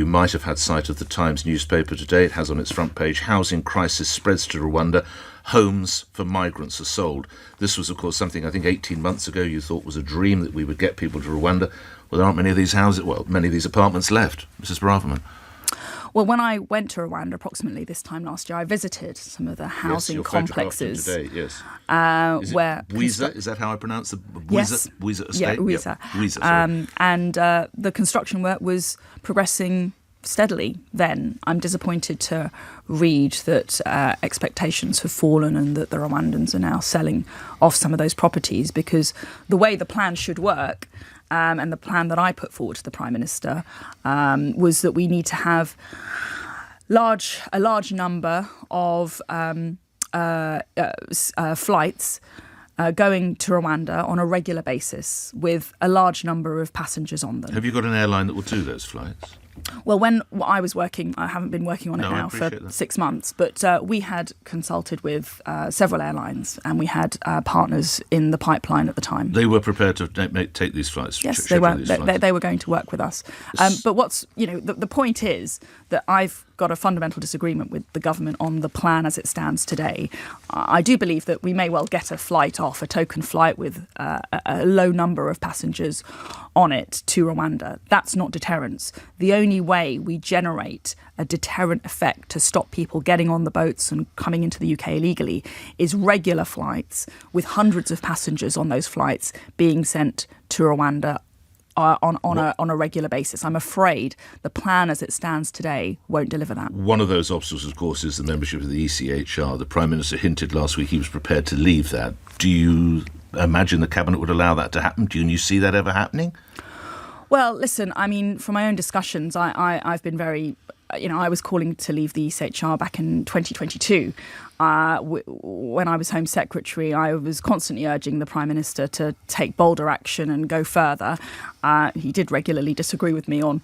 might have had sight of the Times newspaper today. It has on its front page, housing crisis spreads to Rwanda. Homes for migrants are sold. This was, of course, something I think 18 months ago you thought was a dream, that we would get people to Rwanda. Well, there aren't many of these many of these apartments left. Mrs. Braverman. Well, when I went to Rwanda approximately this time last year, I visited some of the housing complexes. Today, yes. Where Wiza, is that how I pronounce the Wiza? Yes. Wiza estate? Yeah, Wiza. Yep. Wiza, sorry. And the construction work was progressing steadily then. I'm disappointed to read that expectations have fallen and that the Rwandans are now selling off some of those properties, because the way the plan should work, and the plan that I put forward to the Prime Minister, was that we need to have a large number of flights going to Rwanda on a regular basis with a large number of passengers on them. Have you got an airline that will do those flights? Well, when I was working, I haven't been working on it now for 6 months, but we had consulted with several airlines, and we had partners in the pipeline at the time. They were prepared to take these flights? Yes, they were. They were going to work with us. But the point is that I've got a fundamental disagreement with the government on the plan as it stands today. I do believe that we may well get a token flight with a low number of passengers on it to Rwanda. That's not deterrence. The only way we generate a deterrent effect to stop people getting on the boats and coming into the UK illegally is regular flights with hundreds of passengers on those flights being sent to Rwanda on a regular basis. I'm afraid the plan as it stands today won't deliver that. One of those obstacles, of course, is the membership of the ECHR. The Prime Minister hinted last week he was prepared to leave that. Do you imagine the Cabinet would allow that to happen? Do you see that ever happening? Well, listen, I mean, from my own discussions, I've been very... I was calling to leave the ECHR back in 2022. When I was Home Secretary, I was constantly urging the Prime Minister to take bolder action and go further. He did regularly disagree with me on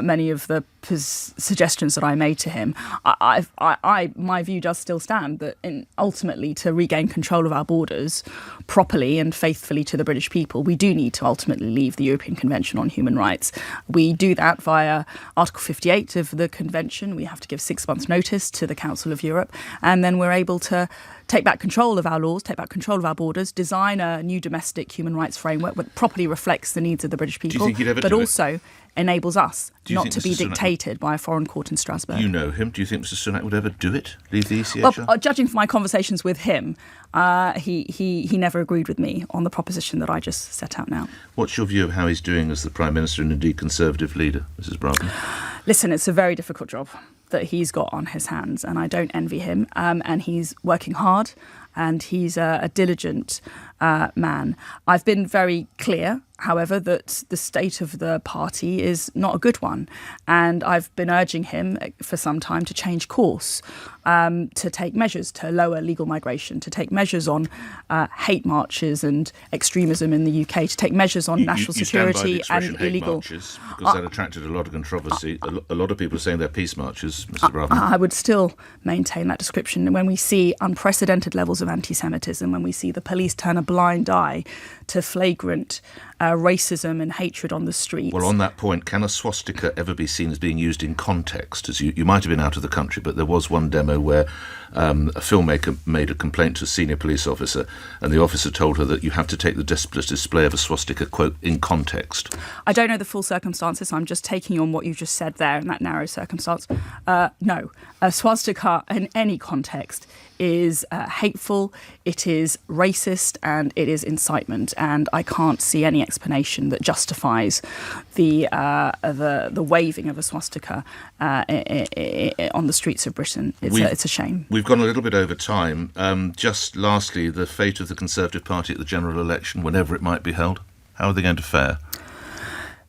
many of the suggestions that I made to him. My view does still stand that ultimately, to regain control of our borders properly and faithfully to the British people, we do need to ultimately leave the European Convention on Human Rights. We do that via Article 58 of the Convention. We have to give 6 months' notice to the Council of Europe, and then we're able to take back control of our laws, take back control of our borders, design a new domestic human rights framework that properly reflects the needs of the British people, but also enables us not to be dictated by a foreign court in Strasbourg. You know him. Do you think Mr Sunak would ever do it? Leave the ECHR? Well, judging from my conversations with him, he never agreed with me on the proposition that I just set out now. What's your view of how he's doing as the Prime Minister and indeed Conservative leader, Mrs Braverman? Listen, it's a very difficult job that he's got on his hands, and I don't envy him. And he's working hard, and he's a diligent man. I've been very clear, however, that the state of the party is not a good one, and I've been urging him for some time to change course, to take measures to lower legal migration, to take measures on hate marches and extremism in the UK, to take measures on national security and illegal marches, because that attracted a lot of controversy. A lot of people are saying they're peace marches, Mr Braverman. I would still maintain that description. When we see unprecedented levels of anti-Semitism, when we see the police turn a blind eye to flagrant racism and hatred on the streets. Well, on that point, can a swastika ever be seen as being used in context? As you might have been out of the country, but there was one demo where a filmmaker made a complaint to a senior police officer, and the officer told her that you have to take the display of a swastika, quote, in context. I don't know the full circumstances. I'm just taking on what you just said there in that narrow circumstance. No, a swastika in any context is hateful, it is racist, and it is incitement. And I can't see any explanation that justifies the waving of a swastika on the streets of Britain. It's a shame. We've gone a little bit over time. Just lastly, the fate of the Conservative Party at the general election, whenever it might be held. How are they going to fare?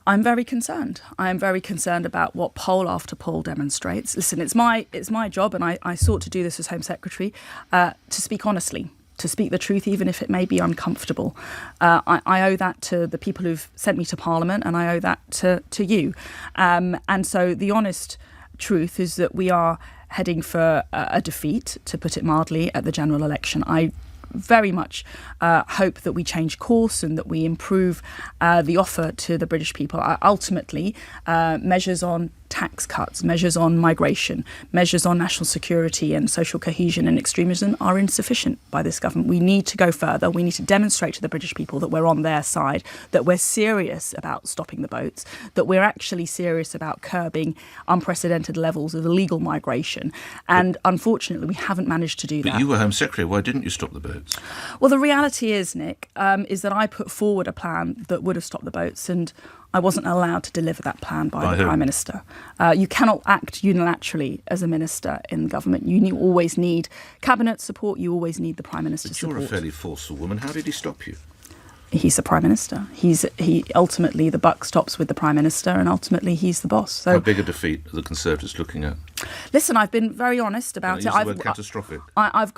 I'm very concerned. I am very concerned about what poll after poll demonstrates. Listen, it's my job, and I sought to do this as Home Secretary, to speak honestly, to speak the truth, even if it may be uncomfortable. I owe that to the people who've sent me to Parliament, and I owe that to you. And so the honest truth is that we are heading for a defeat, to put it mildly, at the general election. I very much hope that we change course and that we improve the offer to the British people. Ultimately, measures on tax cuts, measures on migration, measures on national security and social cohesion and extremism are insufficient by this government. We need to go further. We need to demonstrate to the British people that we're on their side, that we're serious about stopping the boats, that we're actually serious about curbing unprecedented levels of illegal migration. And unfortunately, we haven't managed to do that. But you were Home Secretary. Why didn't you stop the boats? Well, the reality is, Nick, is that I put forward a plan that would have stopped the boats, and I wasn't allowed to deliver that plan by the whom? Prime Minister. You cannot act unilaterally as a minister in government. You always need cabinet support. You always need the Prime Minister's support. You're a fairly forceful woman. How did he stop you? He's the Prime Minister. He ultimately, the buck stops with the Prime Minister, and ultimately he's the boss. So, how big a defeat are the Conservatives looking at? Listen, I've been very honest about it. Use the word catastrophic. I've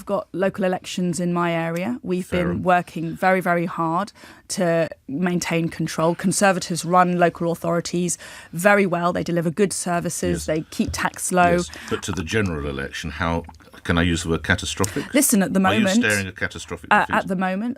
got local elections in my area. We've been working very, very hard to maintain control. Conservatives run local authorities very well. They deliver good services. Yes. They keep tax low. Yes. But to the general election, how can I use the word catastrophic? Listen, at the moment, are you staring at catastrophic defeat? At the moment,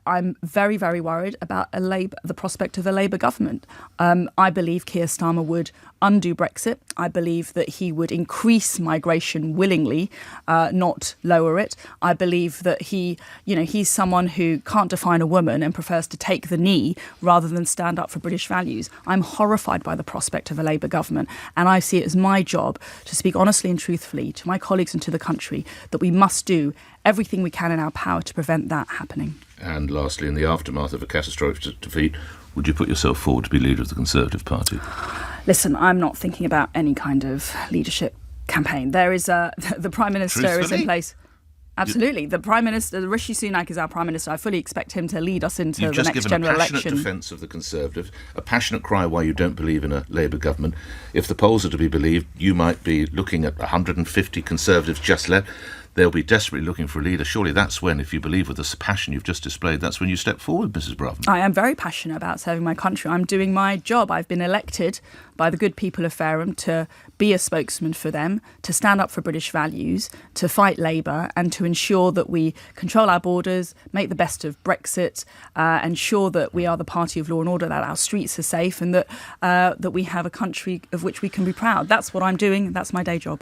I'm very, very worried about the prospect of a Labour government. I believe Keir Starmer would undo Brexit. I believe that he would increase migration willingly, not lower it. I believe that he's someone who can't define a woman and prefers to take the knee rather than stand up for British values. I'm horrified by the prospect of a Labour government, and I see it as my job to speak honestly and truthfully to my colleagues and to the country that we must do everything we can in our power to prevent that happening. And lastly, in the aftermath of a catastrophic defeat, would you put yourself forward to be leader of the Conservative Party? Listen, I'm not thinking about any kind of leadership campaign. There is the Prime Minister is in place. Absolutely. The Prime Minister, Rishi Sunak, is our Prime Minister. I fully expect him to lead us into the next general election. You've just given a passionate defence of the Conservatives, a passionate cry why you don't believe in a Labour government. If the polls are to be believed, you might be looking at 150 Conservatives just left. They'll be desperately looking for a leader. Surely that's when, if you believe with the passion you've just displayed, that's when you step forward, Mrs. Braverman. I am very passionate about serving my country. I'm doing my job. I've been elected by the good people of Fareham to be a spokesman for them, to stand up for British values, to fight Labour, and to ensure that we control our borders, make the best of Brexit, ensure that we are the party of law and order, that our streets are safe, and that we have a country of which we can be proud. That's what I'm doing. That's my day job.